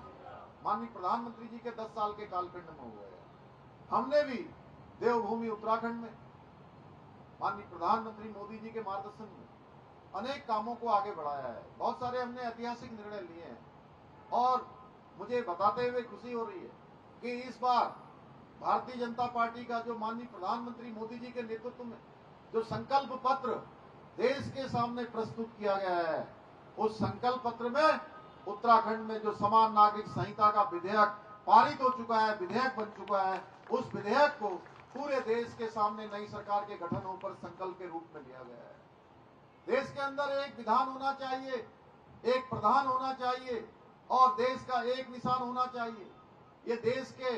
G: माननीय प्रधानमंत्री जी के 10 साल के कालखंड में हुए हैं। हमने भी देवभूमि उत्तराखंड में माननीय प्रधानमंत्री मोदी जी के मार्गदर्शन में अनेक कामों को आगे बढ़ाया है। बहुत सारे हमने ऐतिहासिक निर्णय लिए हैं, और मुझे बताते हुए खुशी हो रही है कि इस बार भारतीय जनता पार्टी का जो माननीय प्रधानमंत्री मोदी जी के नेतृत्व में जो संकल्प पत्र देश के सामने प्रस्तुत किया गया है, उस संकल्प पत्र में उत्तराखंड में जो समान नागरिक संहिता का विधेयक पारित हो चुका है, विधेयक बन चुका है, उस विधेयक को पूरे देश के सामने नई सरकार के गठन पर संकल्प के रूप में लिया गया है। देश के अंदर एक विधान होना चाहिए, एक प्रधान होना चाहिए, और देश का एक निशान होना चाहिए। ये देश के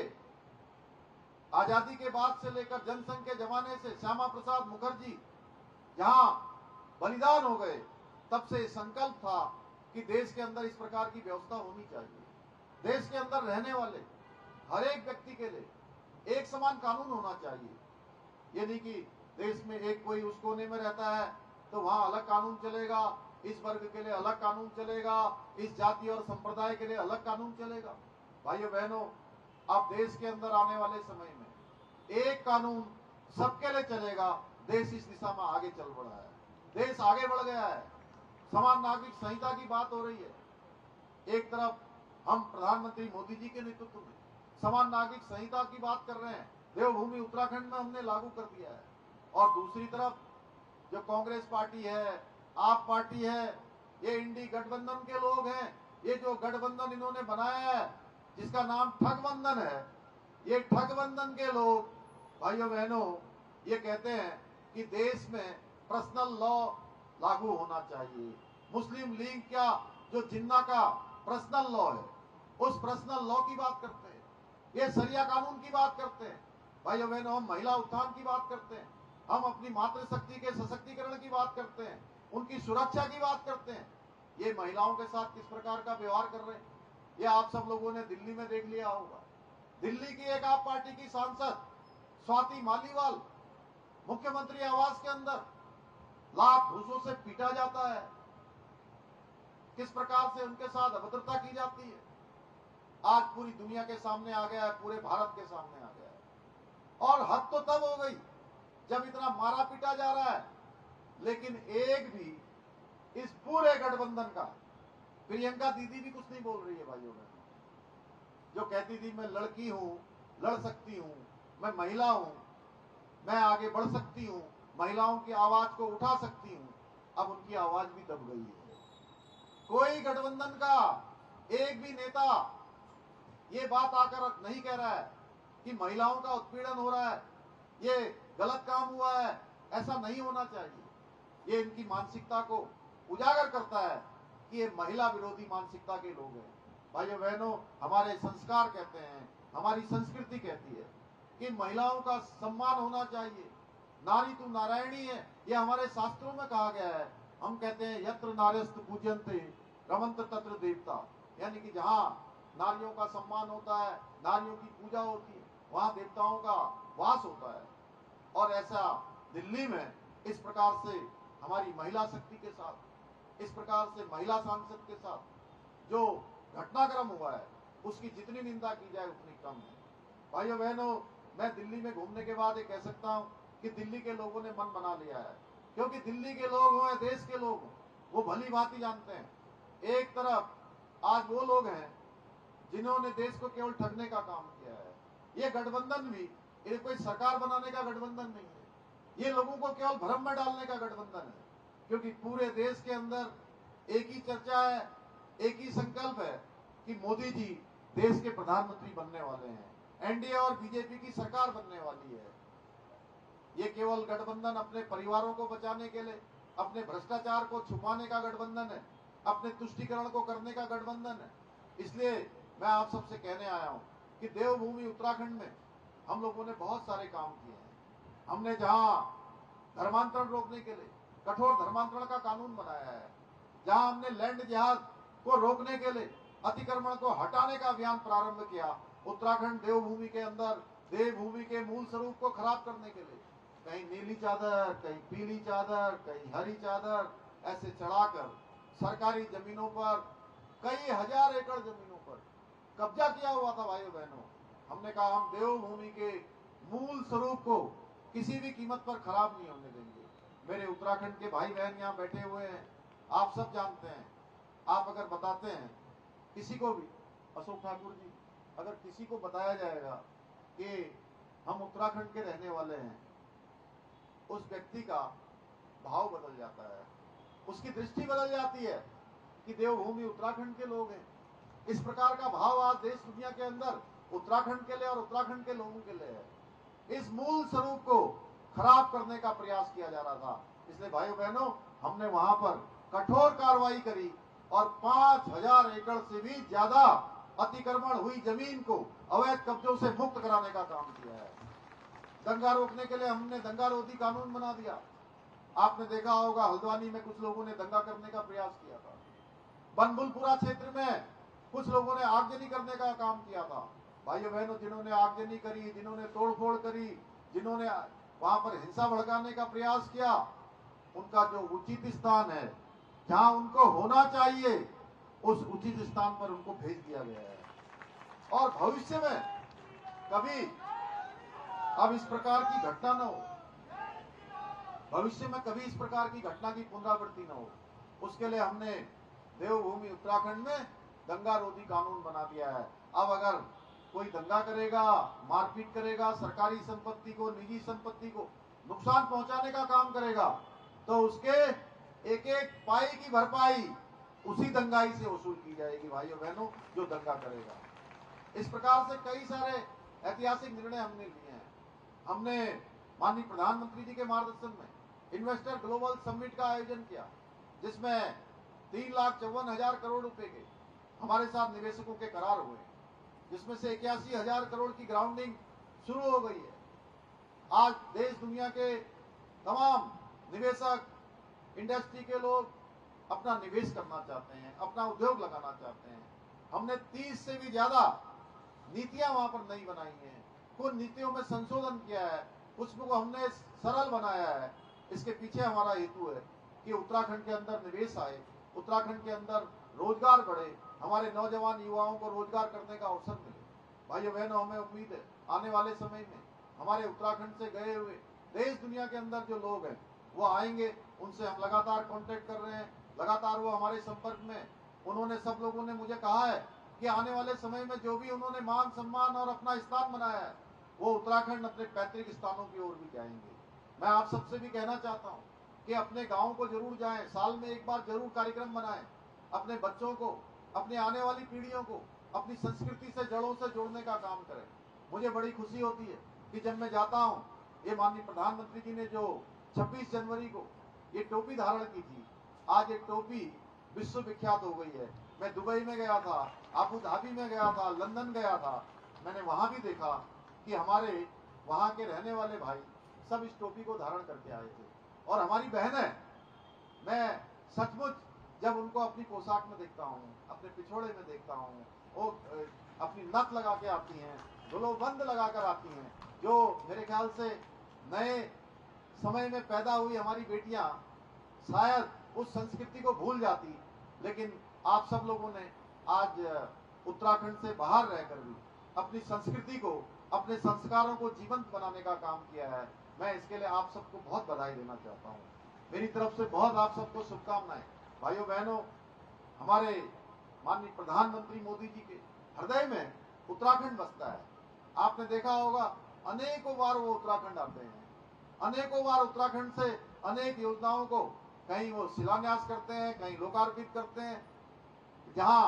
G: आजादी के बाद से लेकर जनसंघ के जमाने से श्यामा प्रसाद मुखर्जी जहां बलिदान हो गए, तब से संकल्प था कि देश के अंदर इस प्रकार की व्यवस्था होनी चाहिए। देश के अंदर रहने वाले हर एक व्यक्ति के लिए एक समान कानून होना चाहिए। ये नहीं कि देश में एक कोई उस कोने में रहता है तो वहां अलग कानून चलेगा, इस वर्ग के लिए अलग कानून चलेगा, इस जाति और संप्रदाय के लिए अलग कानून चलेगा। भाइयों बहनों, अब देश के अंदर आने वाले समय में एक कानून सबके लिए चलेगा। देश इस दिशा में आगे चल बढ़ा है, देश आगे बढ़ गया है। समान नागरिक संहिता की बात हो रही है। एक तरफ हम प्रधानमंत्री मोदी जी के नेतृत्व में समान नागरिक संहिता की बात कर रहे हैं, देवभूमि उत्तराखंड में हमने लागू कर दिया है, और दूसरी तरफ जो कांग्रेस पार्टी है, आप पार्टी है, ये इंडी गठबंधन के लोग हैं, ये जो गठबंधन इन्होंने बनाया है जिसका नाम ठगबंधन है, ये ठगबंधन के लोग भाइयों बहनों ये कहते हैं कि देश में पर्सनल लॉ लागू होना चाहिए। मुस्लिम लीग क्या, जो जिन्ना का पर्सनल लॉ है, उस पर्सनल लॉ की बात करते हैं, ये शरिया कानून की बात करते हैं। भाइयों बहनों, हम महिला उत्थान की बात करते हैं, हम अपनी मातृशक्ति के सशक्तिकरण की बात करते हैं, उनकी सुरक्षा की बात करते हैं। ये महिलाओं के साथ किस प्रकार का व्यवहार कर रहे हैं, ये आप सब लोगों ने दिल्ली में देख लिया होगा। दिल्ली की एक आप पार्टी की सांसद स्वाति मालीवाल मुख्यमंत्री आवास के अंदर लात घूसों से पीटा जाता है, किस प्रकार से उनके साथ अभद्रता की जाती है, आज पूरी दुनिया के सामने आ गया है, पूरे भारत के सामने आ गया है। और हद तो तब हो गई जब इतना मारा पीटा जा रहा है, लेकिन एक भी इस पूरे गठबंधन का, प्रियंका दीदी भी कुछ नहीं बोल रही है। भाइयों बहनों, जो कहती थी मैं लड़की हूं, लड़ सकती हूं, मैं महिला हूं, मैं आगे बढ़ सकती हूं, महिलाओं की आवाज को उठा सकती हूं, अब उनकी आवाज भी दब गई है। कोई गठबंधन का एक भी नेता ये बात आकर नहीं कह रहा है कि महिलाओं का उत्पीड़न हो रहा है, ये गलत काम हुआ है, ऐसा नहीं होना चाहिए। ये इनकी मानसिकता को उजागर करता है कि ये महिला विरोधी मानसिकता के लोग हैं। भाइयों बहनों, हमारे संस्कार कहते हैं, हमारी संस्कृति कहती है कि महिलाओं का सम्मान होना चाहिए। नारी तू नारायणी है, ये हमारे शास्त्रों में कहा गया है। हम कहते हैं यत्र नार्यस्तु पूज्यन्ते रमन्त तत्र देवता, यानी कि जहाँ नारियों का सम्मान होता है, नारियों की पूजा होती है, वहां देवताओं का वास होता है। और ऐसा दिल्ली में इस प्रकार से हमारी महिला शक्ति के साथ, इस प्रकार से महिला सांसद के साथ जो घटनाक्रम हुआ है, उसकी जितनी निंदा की जाए उतनी कम है। भाइयों बहनों, मैं दिल्ली में घूमने के बाद ये कह सकता हूं कि दिल्ली के लोगों ने मन बना लिया है, क्योंकि दिल्ली के लोग हों या देश के लोग हों, वो भली भांति जानते हैं। एक तरफ आज वो लोग हैं जिन्होंने देश को केवल ठगने का काम किया है। ये गठबंधन भी ये कोई सरकार बनाने का गठबंधन नहीं है, ये लोगों को केवल भ्रम में डालने का गठबंधन है। क्योंकि पूरे देश के अंदर एक ही चर्चा है, एक ही संकल्प है कि मोदी जी देश के प्रधानमंत्री बनने वाले हैं, एनडीए और बीजेपी की सरकार बनने वाली है। ये केवल गठबंधन अपने परिवारों को बचाने के लिए, अपने भ्रष्टाचार को छुपाने का गठबंधन है, अपने तुष्टीकरण को करने का गठबंधन है। इसलिए मैं आप सबसे कहने आया हूं कि देवभूमि उत्तराखंड में हम लोगों ने बहुत सारे काम किए हैं। हमने जहां धर्मांतरण रोकने के लिए कठोर धर्मांतरण का कानून बनाया है, जहां हमने लैंड जिहाद को रोकने के लिए अतिक्रमण को हटाने का अभियान प्रारंभ किया, उत्तराखंड देवभूमि के अंदर देवभूमि के मूल स्वरूप को खराब करने के लिए कहीं नीली चादर, कहीं पीली चादर, कहीं हरी चादर ऐसे चढ़ाकर सरकारी जमीनों पर, कई हजार एकड़ जमीनों पर कब्जा किया हुआ था। भाइयों बहनों, हमने कहा हम देवभूमि के मूल स्वरूप को किसी भी कीमत पर खराब नहीं होने देंगे। मेरे उत्तराखंड के भाई बहन यहाँ बैठे हुए हैं, आप सब जानते हैं। आप अगर बताते हैं किसी को भी, अशोक ठाकुर जी, अगर किसी को बताया जाएगा कि हम उत्तराखंड के रहने वाले हैं, उस व्यक्ति का भाव बदल जाता है, उसकी दृष्टि बदल जाती है कि देवभूमि उत्तराखंड के लोग हैं। इस प्रकार का भाव आज देश दुनिया के अंदर उत्तराखंड के लिए और उत्तराखंड के लोगों के लिए है। इस मूल स्वरूप को खराब करने का प्रयास किया जा रहा था। इसलिए भाइयों बहनों, हमने वहां पर कठोर कार्रवाई करी और 5000 एकड़ से भी ज्यादा अतिक्रमण हुई जमीन को अवैध कब्जों से मुक्त कराने का काम किया है। दंगा रोकने के लिए हमने दंगा रोधी कानून बना दिया। आपने देखा होगा हल्द्वानी में कुछ लोगों ने दंगा करने का प्रयास किया था, बनबुलपुरा क्षेत्र में कुछ लोगों ने आगजनी करने का काम किया था। भाइयों बहनों, जिन्होंने आगजनी करी, जिन्होंने तोड़फोड़ करी, जिन्होंने वहां पर हिंसा भड़काने का प्रयास किया, उनका जो उचित स्थान है, जहां उनको होना चाहिए, उस उचित स्थान पर उनको भेज दिया गया है। और भविष्य में कभी अब इस प्रकार की घटना न हो, भविष्य में कभी इस प्रकार की घटना की पुनरावृत्ति न हो, उसके लिए हमने देवभूमि उत्तराखंड में दंगा रोधी कानून बना दिया है। अब अगर कोई दंगा करेगा, मारपीट करेगा, सरकारी संपत्ति को, निजी संपत्ति को नुकसान पहुंचाने का काम करेगा, तो उसके एक एक पाई की भरपाई उसी दंगाई से वसूल की जाएगी। भाइयों बहनों, जो दंगा करेगा। इस प्रकार से कई सारे ऐतिहासिक निर्णय हमने लिए हैं। हमने माननीय प्रधानमंत्री जी के मार्गदर्शन में इन्वेस्टर ग्लोबल समिट का आयोजन किया, जिसमें 3,54,000 करोड़ रुपए के हमारे साथ निवेशकों के करार हुए, जिसमें से 81,000 करोड़ की ग्राउंडिंग शुरू हो गई है। आज देश दुनिया के तमाम निवेशक, इंडस्ट्री के लोग अपना निवेश करना चाहते हैं, अपना उद्योग लगाना चाहते हैं। हमने 30 से भी ज्यादा नीतियां वहां पर नई बनाई हैं, कुछ नीतियों में संशोधन किया है, कुछ को हमने सरल बनाया है। इसके पीछे हमारा हेतु है कि उत्तराखंड के अंदर निवेश आए, उत्तराखंड के अंदर रोजगार बढ़े, हमारे नौजवान युवाओं को रोजगार करने का अवसर मिले। भाइयों बहनों, हमें उम्मीद है आने वाले समय में हमारे उत्तराखंड से गए हुए देश दुनिया के अंदर जो लोग हैं वो आएंगे, उनसे हम लगातार कांटेक्ट कर रहे हैं, लगातार वो हमारे संपर्क में। उन्होंने, सब लोगों ने मुझे कहा है कि आने वाले समय में जो भी उन्होंने मान सम्मान और अपना स्थान बनाया है, वो उत्तराखंड अपने पैतृक स्थानों की ओर भी जाएंगे। मैं आप सबसे भी कहना चाहता हूँ कि अपने गाँव को जरूर जाएं, साल में एक बार जरूर कार्यक्रम बनाएं, अपने बच्चों को, अपने आने वाली पीढ़ियों को अपनी संस्कृति से, जड़ों से जोड़ने का काम करें। मुझे बड़ी खुशी होती है कि जब मैं जाता हूँ, ये माननीय प्रधानमंत्री जी ने जो 26 जनवरी को ये टोपी धारण की थी, आज एक टोपी विश्व विख्यात हो गई है। मैं दुबई में गया था, अबू धाबी में गया था, लंदन गया था, मैंने वहां भी देखा कि हमारे वहां के रहने वाले भाई सब इस टोपी को धारण करके आए थे। और हमारी बहनें, मैं सचमुच जब उनको अपनी पोशाक में देखता हूँ, अपने पिछोड़े में देखता हूँ, वो अपनी नथ लगा के आती हैं, दुलोबंद लगाकर आती हैं, जो मेरे ख्याल से नए समय में पैदा हुई हमारी बेटियां शायद उस संस्कृति को भूल जाती। लेकिन आप सब लोगों ने आज उत्तराखंड से बाहर रहकर भी अपनी संस्कृति को, अपने संस्कारों को जीवंत बनाने का काम किया है। मैं इसके लिए आप सबको बहुत बधाई देना चाहता हूँ। मेरी तरफ से बहुत आप सबको शुभकामनाएं। भाइयों बहनों, हमारे माननीय प्रधानमंत्री मोदी जी के हृदय में उत्तराखंड बसता है। आपने देखा होगा, अनेकों बार वो उत्तराखंड आते हैं, अनेकों बार उत्तराखंड से अनेक योजनाओं को कहीं वो शिलान्यास करते हैं, कहीं लोकार्पित करते हैं। जहां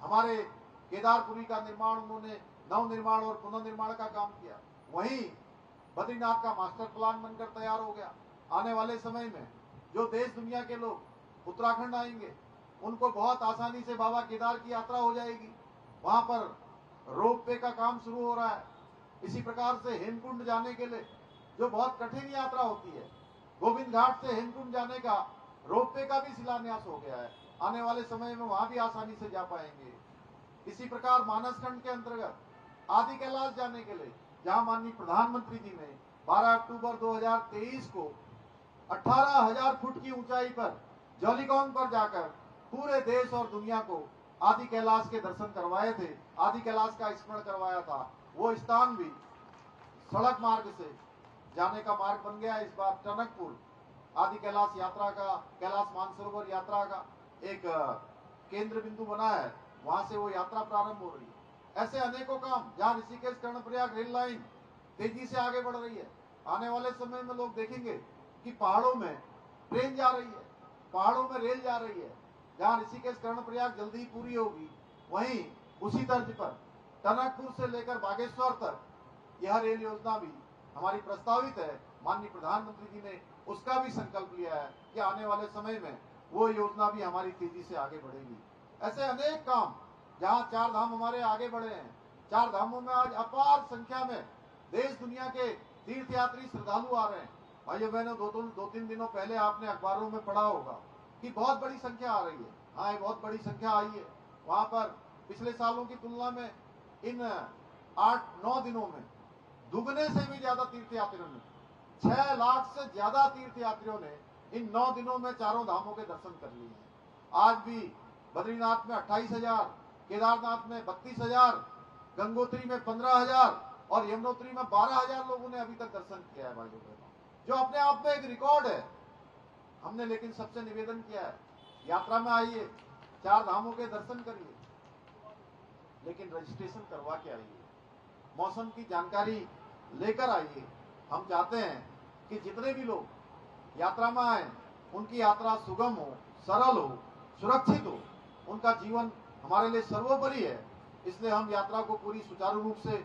G: हमारे केदारपुरी का निर्माण उन्होंने नवनिर्माण और पुनर्निर्माण का काम किया, वहीं बद्रीनाथ का मास्टर प्लान बनकर तैयार हो गया। आने वाले समय में जो देश दुनिया के लोग उत्तराखंड आएंगे, उनको बहुत आसानी से बाबा केदार की यात्रा हो जाएगी। वहां पर रोप वे का काम शुरू हो रहा है। इसी प्रकार से हेमकुंड जाने के लिए जो बहुत कठिन यात्रा होती है, गोविंद घाट से हेमकुंड जाने का रोप वे का भी शिलान्यास हो गया है। आने वाले समय में वहां भी आसानी से जा पाएंगे। इसी प्रकार मानसखंड के अंतर्गत आदि कैलाश जाने के लिए, जहां माननीय प्रधानमंत्री जी ने 12 अक्टूबर 2023 को 18,000 फुट की ऊंचाई पर जौलीकॉन पर जाकर पूरे देश और दुनिया को आदि कैलाश के दर्शन करवाए थे, आदि कैलाश का स्मरण करवाया था। वो स्थान भी सड़क मार्ग से जाने का मार्ग बन गया। इस बार टनकपुर आदि कैलाश यात्रा का, कैलाश मानसरोवर यात्रा का एक केंद्र बिंदु बना है, वहां से वो यात्रा प्रारंभ हो रही है। ऐसे अनेकों काम, जहां ऋषिकेश कर्णप्रयाग रेल लाइन तेजी से आगे बढ़ रही है। आने वाले समय में लोग देखेंगे कि पहाड़ों में ट्रेन जा रही है, पहाड़ों में रेल जा रही है। जहां ऋषिकेश कर्णप्रयाग जल्दी ही पूरी होगी, वहीं उसी तर्ज पर टनकपुर से लेकर बागेश्वर तक यह रेल योजना भी हमारी प्रस्तावित है। माननीय प्रधानमंत्री जी ने उसका भी संकल्प लिया है कि आने वाले समय में वो योजना भी हमारी तेजी से आगे बढ़ेगी। ऐसे अनेक काम, जहां चार धाम हमारे आगे बढ़े हैं, चार धामों में आज अपार संख्या में देश दुनिया के तीर्थयात्री श्रद्धालु आ रहे हैं। भाइयों बहनों, दो तीन दिनों पहले आपने अखबारों में पढ़ा होगा कि बहुत बड़ी संख्या आ रही है। हाँ, ये बहुत बड़ी संख्या आई है। वहां पर पिछले सालों की तुलना में इन 8-9 दिनों में दुगने से भी ज्यादा तीर्थयात्रियों ने, 6 लाख से ज्यादा तीर्थयात्रियों ने इन 9 दिनों में चारों धामों के दर्शन कर लिए हैं। आज भी बद्रीनाथ में 28,000, केदारनाथ में 32,000, गंगोत्री में 15,000 और यमुनोत्री में 12,000 लोगों ने अभी तक दर्शन किया है। भाइयों बहनों, जो अपने आप में एक रिकॉर्ड है। हमने लेकिन सबसे निवेदन किया है, यात्रा में आइए, चार धामों के दर्शन करिए, लेकिन रजिस्ट्रेशन करवा के आइए, मौसम की जानकारी लेकर आइए। हम चाहते हैं कि जितने भी लोग यात्रा में आए, उनकी यात्रा सुगम हो, सरल हो, सुरक्षित हो। उनका जीवन हमारे लिए सर्वोपरि है। इसलिए हम यात्रा को पूरी सुचारू रूप से,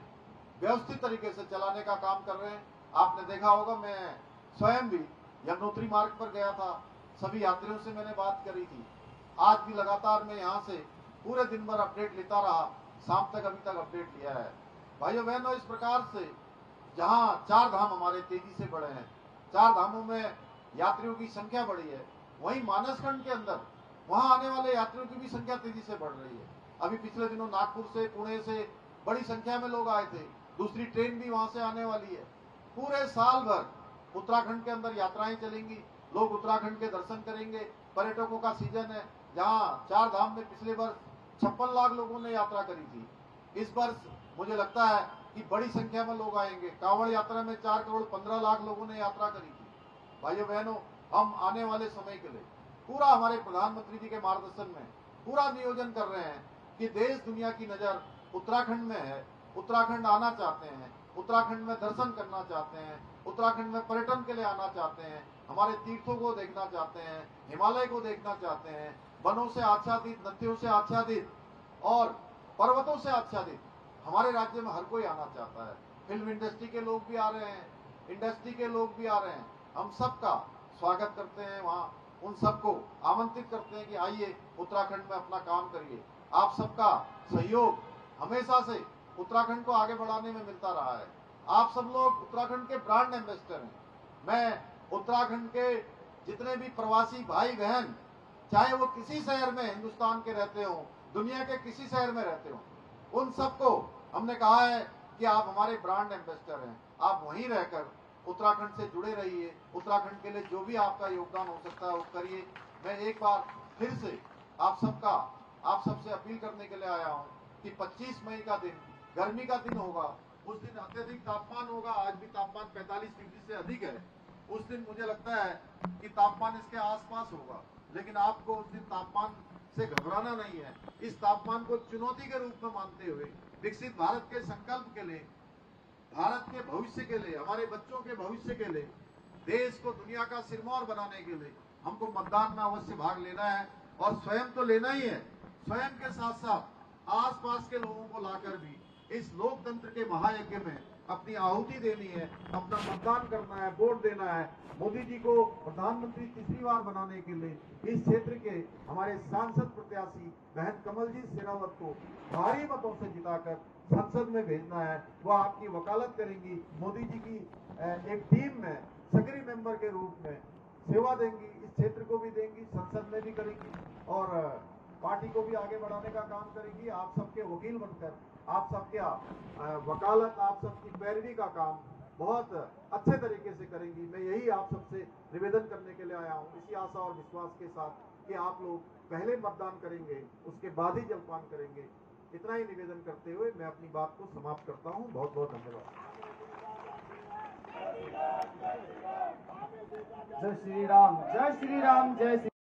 G: व्यवस्थित तरीके से चलाने का काम कर रहे हैं। आपने देखा होगा, मैं स्वयं भी यमुनोत्री मार्ग पर गया था, सभी यात्रियों से मैंने बात करी थी। आज भी लगातार मैं यहाँ से पूरे दिन भर अपडेट लेता रहा, शाम तक अभी तक अपडेट लिया है। भाइयों बहनों, इस प्रकार से जहाँ चार धाम हमारे तेजी से बढ़े हैं, चार धामों में यात्रियों की संख्या बढ़ी है, वहीं मानसखंड के अंदर वहां आने वाले यात्रियों की भी संख्या तेजी से बढ़ रही है। अभी पिछले दिनों नागपुर से, पुणे से बड़ी संख्या में लोग आए थे। दूसरी ट्रेन भी वहां से आने वाली है। पूरे साल भर उत्तराखंड के अंदर यात्राएं चलेंगी, लोग उत्तराखंड के दर्शन करेंगे। पर्यटकों का सीजन है। जहाँ चार धाम में पिछले वर्ष 56 लाख लोगों ने यात्रा करी थी, इस वर्ष मुझे लगता है कि बड़ी संख्या में लोग आएंगे। कांवड़ यात्रा में 4 करोड़ 15 लाख लोगों ने यात्रा करी थी। भाइयों बहनों, हम आने वाले समय के लिए पूरा हमारे प्रधानमंत्री जी के मार्गदर्शन में पूरा नियोजन कर रहे हैं कि देश दुनिया की नजर उत्तराखंड में है, उत्तराखंड आना चाहते हैं, उत्तराखंड में दर्शन करना चाहते हैं, उत्तराखंड में पर्यटन के लिए आना चाहते हैं, हमारे तीर्थों को देखना चाहते हैं, हिमालय को देखना चाहते हैं, वनों से आच्छादित, नदियों से आच्छादित और पर्वतों से आच्छादित हमारे राज्य में हर कोई आना चाहता है। फिल्म इंडस्ट्री के लोग भी आ रहे हैं, इंडस्ट्री के लोग भी आ रहे हैं। हम सबका स्वागत करते हैं, वहाँ उन सबको आमंत्रित करते हैं कि आइए उत्तराखंड में अपना काम करिए। आप सबका सहयोग हमेशा से उत्तराखंड को आगे बढ़ाने में मिलता रहा है। आप सब लोग उत्तराखंड के ब्रांड एम्बेसडर हैं। मैं उत्तराखंड के जितने भी प्रवासी भाई बहन, चाहे वो किसी शहर में हिंदुस्तान के रहते हो, दुनिया के किसी शहर में रहते हो, उन सबको हमने कहा है कि आप हमारे ब्रांड एम्बेसडर हैं। आप वहीं रहकर उत्तराखंड से जुड़े रहिए। उत्तराखंड के लिए जो भी आपका योगदान हो सकता है वो करिए। मैं एक बार फिर से आप सबसे अपील करने के लिए आया हूँ कि 25 मई का दिन गर्मी का दिन होगा। उस दिन अत्यधिक तापमान होगा। आज भी तापमान 45 डिग्री से अधिक है। उस दिन मुझे लगता है कि तापमान इसके आसपास होगा, लेकिन आपको उस दिन तापमान से घबराना नहीं है। इस तापमान को चुनौती के रूप में मानते हुए विकसित भारत के संकल्प के लिए, भारत के भविष्य के लिए, हमारे बच्चों के भविष्य के लिए, देश को दुनिया का सिरमौर बनाने के लिए हमको मतदान में अवश्य भाग लेना है। और स्वयं तो लेना ही है, स्वयं के साथ साथ आसपास के लोगों को लाकर भी इस लोकतंत्र के महायज्ञ में अपनी आहुति देनी है, अपना मतदान करना है, वोट देना है। मोदी जी को प्रधानमंत्री तीसरी बार बनाने के लिए इस क्षेत्र के हमारे सांसद प्रत्याशी बहन कमलजीत शेरावत को भारी मतों से जिताकर संसद में भेजना है। वो आपकी वकालत करेंगी, मोदी जी की एक टीम में सक्रिय मेंबर के रूप में सेवा देंगी, इस क्षेत्र को भी देंगी, संसद में भी करेंगी और पार्टी को भी आगे बढ़ाने का काम करेगी। आप सबके वकील बनकर, आप सबके वकालत, आप सबकी पैरवी का काम बहुत अच्छे तरीके से करेंगी। मैं यही आप सबसे निवेदन करने के लिए आया हूँ, इसी आशा और विश्वास के साथ कि आप लोग पहले मतदान करेंगे, उसके बाद ही जलपान करेंगे। इतना ही निवेदन करते हुए मैं अपनी बात को समाप्त करता हूँ। बहुत बहुत धन्यवाद।
F: जय श्री राम, जय श्री राम, जय श्री